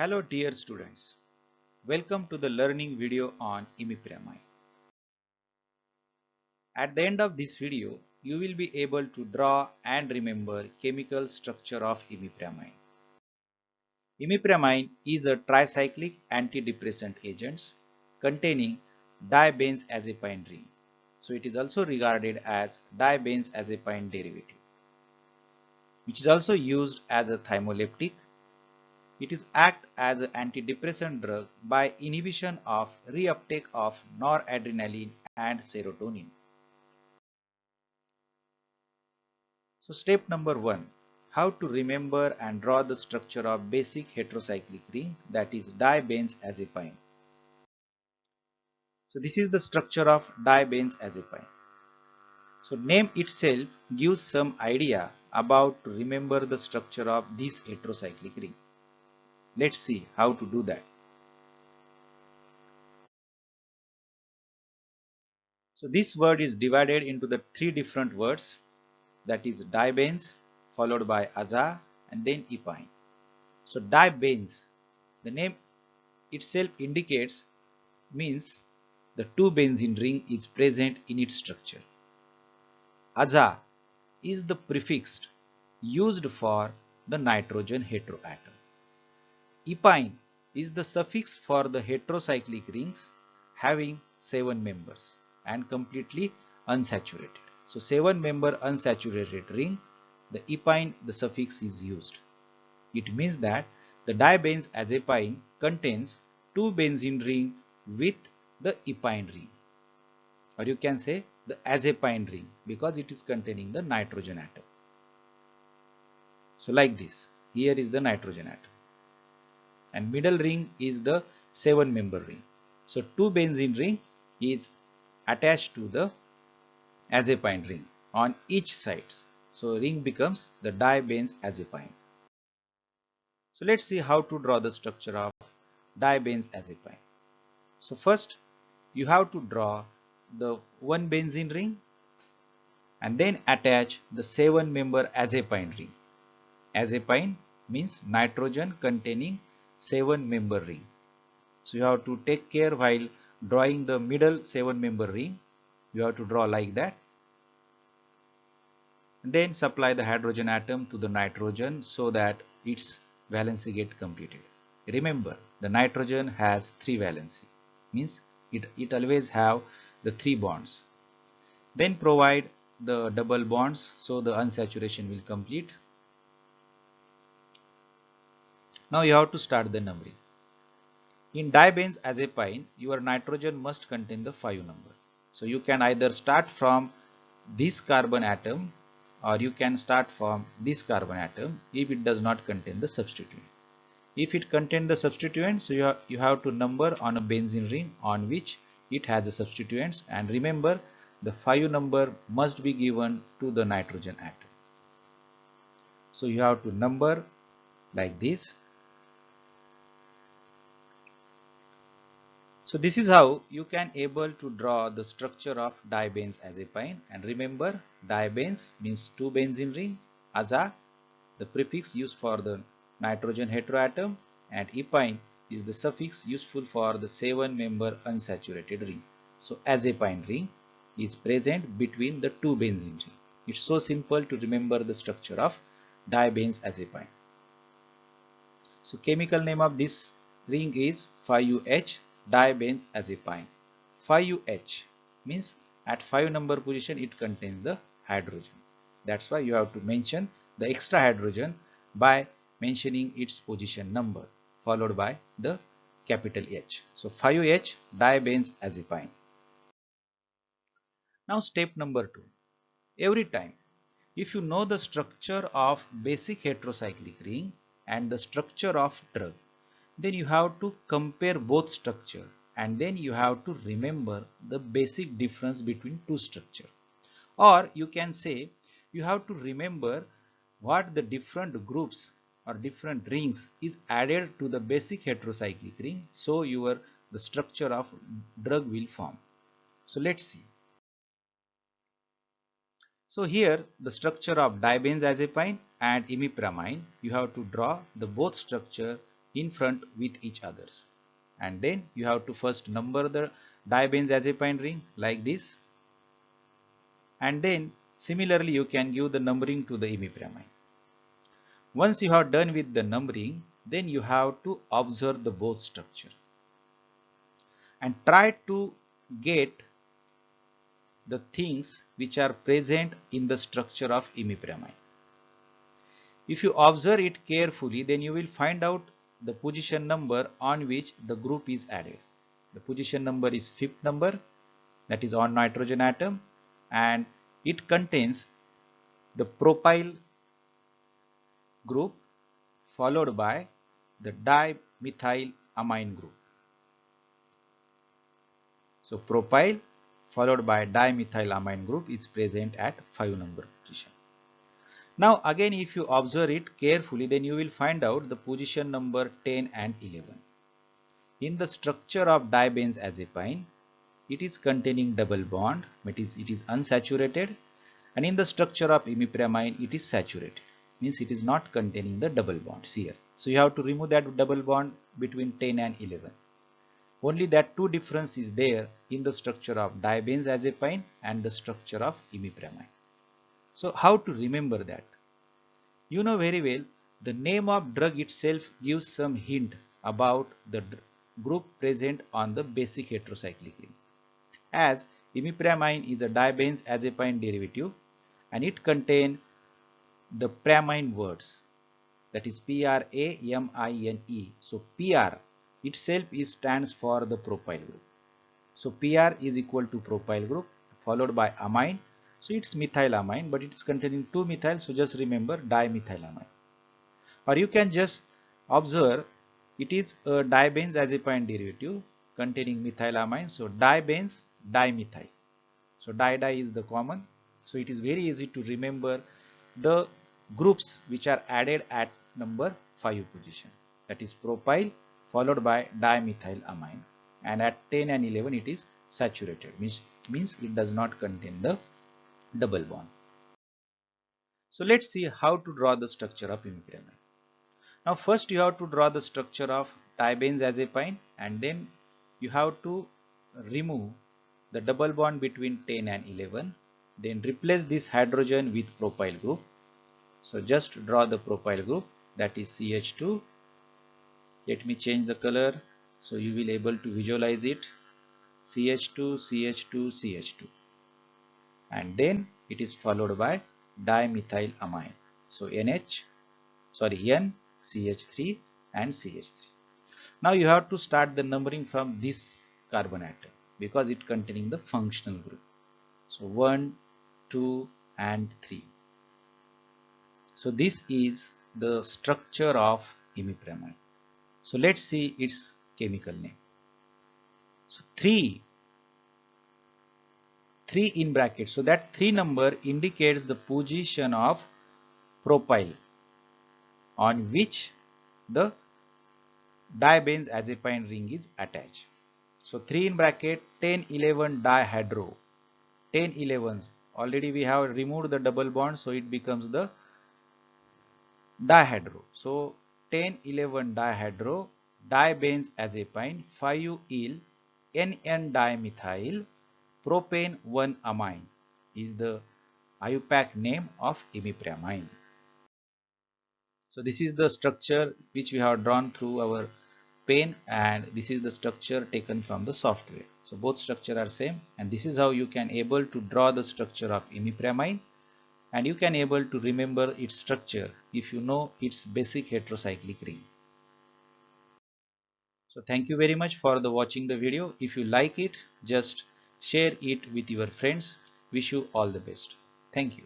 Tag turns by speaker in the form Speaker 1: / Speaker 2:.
Speaker 1: Hello dear students, welcome to the learning video on imipramine. At the end of this video, you will be able to draw and remember chemical structure of imipramine. Imipramine is a tricyclic antidepressant agent containing dibenzazepine ring. So it is also regarded as dibenzazepine derivative, which is also used as a thymoleptic. It is act as an antidepressant drug by inhibition of reuptake of noradrenaline and serotonin. So step number 1, how to remember and draw the structure of basic heterocyclic ring, that is dibenzazepine. So this is the structure of dibenzazepine. So name itself gives some idea about to remember the structure of this heterocyclic ring. Let's see how to do that. So this word is divided into the three different words, that is dibenz followed by aza and then ipine. So dibenz, the name itself indicates, means the two benzene ring is present in its structure. Aza is the prefix used for the nitrogen heteroatom. Ipine is the suffix for the heterocyclic rings having 7 members and completely unsaturated. So 7-member unsaturated ring, the ipine, the suffix is used. It means that the dibenzazepine contains two benzene ring with the ipine ring, or you can say the azepine ring, because it is containing the nitrogen atom. So like this, here is the nitrogen atom and middle ring is the 7-member ring. So two benzene ring is attached to the azepine ring on each side. So ring becomes the dibenzazepine. So let's see how to draw the structure of dibenzazepine. So first you have to draw the one benzene ring and then attach the 7-member azepine ring. Azepine means nitrogen containing 7-member ring. So you have to take care while drawing the middle 7-member ring. You have to draw like that. And then supply the hydrogen atom to the nitrogen so that its valency get completed. Remember, the nitrogen has 3 valency, means it always have the 3 bonds. Then provide the double bonds so the unsaturation will complete. Now you have to start the numbering. In dibenzazepine, your nitrogen must contain the 5 number. So you can either start from this carbon atom or you can start from this carbon atom if it does not contain the substituent. If it contains the substituent, so you have to number on a benzene ring on which it has a substituents, and remember the 5 number must be given to the nitrogen atom. So you have to number like this. So this is how you can able to draw the structure of dibenzazepine, and remember dibenz means two benzene ring, aza the prefix used for the nitrogen heteroatom, and ipine is the suffix useful for the 7-member unsaturated ring. So azepine ring is present between the two benzene ring. It's so simple to remember the structure of dibenzazepine. So chemical name of this ring is 5UH dibenzazepine. 5UH means at 5 number position it contains the hydrogen. That's why you have to mention the extra hydrogen by mentioning its position number followed by the capital H. So 5UH dibenzazepine. Now step number 2. Every time if you know the structure of basic heterocyclic ring and the structure of drug, then you have to compare both structure and then you have to remember the basic difference between two structure. Or you can say you have to remember what the different groups or different rings is added to the basic heterocyclic ring, so the structure of drug will form. So let's see. So here the structure of dibenzazepine and imipramine, you have to draw the both structure in front with each others. And then you have to first number the dibenzoazepine ring like this, and then similarly you can give the numbering to the imipramine. Once you have done with the numbering, then you have to observe the both structure and try to get the things which are present in the structure of imipramine. If you observe it carefully, then you will find out the position number on which the group is added. The position number is fifth number, that is on nitrogen atom, and it contains the propyl group followed by the dimethylamine group. So propyl followed by dimethylamine group is present at 5 number position. Now again, if you observe it carefully, then you will find out the position number 10 and 11. In the structure of dibenzoazepine, it is containing double bond, but it is unsaturated, and in the structure of imipramine, it is saturated, means it is not containing the double bonds here. So you have to remove that double bond between 10 and 11. Only that two difference is there in the structure of dibenzoazepine and the structure of imipramine. So how to remember that? You know very well, the name of drug itself gives some hint about the group present on the basic heterocyclic ring. As imipramine is a dibenzoazepine derivative and it contains the pramine words, that is PRAMINE. So PR itself stands for the propyl group. So PR is equal to propyl group followed by amine. So it's methylamine, but it's containing 2 methyl, so just remember dimethylamine. Or you can just observe it is a dibenzoazepine derivative containing methylamine, so dibenz dimethyl. So di is the common, so it is very easy to remember the groups which are added at number 5 position, that is propyl followed by dimethylamine, and at 10 and 11 it is saturated, means it does not contain the double bond. So let's see how to draw the structure of imipramine. Now first you have to draw the structure of dibenzoazepine, and then you have to remove the double bond between 10 and 11, then replace this hydrogen with propyl group. So just draw the propyl group, that is CH2. Let me change the color so you will able to visualize it. CH2, CH2, CH2, and then it is followed by dimethylamine. So N CH3 and CH3. Now you have to start the numbering from this carbon atom because it containing the functional group. So 1, 2 and 3. So this is the structure of imipramine. So let's see its chemical name. So 3 in brackets. So that 3 number indicates the position of propyl on which the dibenzoazepine ring is attached. So 3 in bracket 10 11 dihydro. 10 11s. Already we have removed the double bond, so it becomes the dihydro. So 10 11 dihydro dibenzoazepine 5-yle NN-dimethyl propane 1 amine is the IUPAC name of imipramine. So this is the structure which we have drawn through our pen, and this is the structure taken from the software. So both structure are same, and this is how you can able to draw the structure of imipramine, and you can able to remember its structure if you know its basic heterocyclic ring. So thank you very much for the watching the video. If you like it, just share it with your friends. Wish you all the best. Thank you.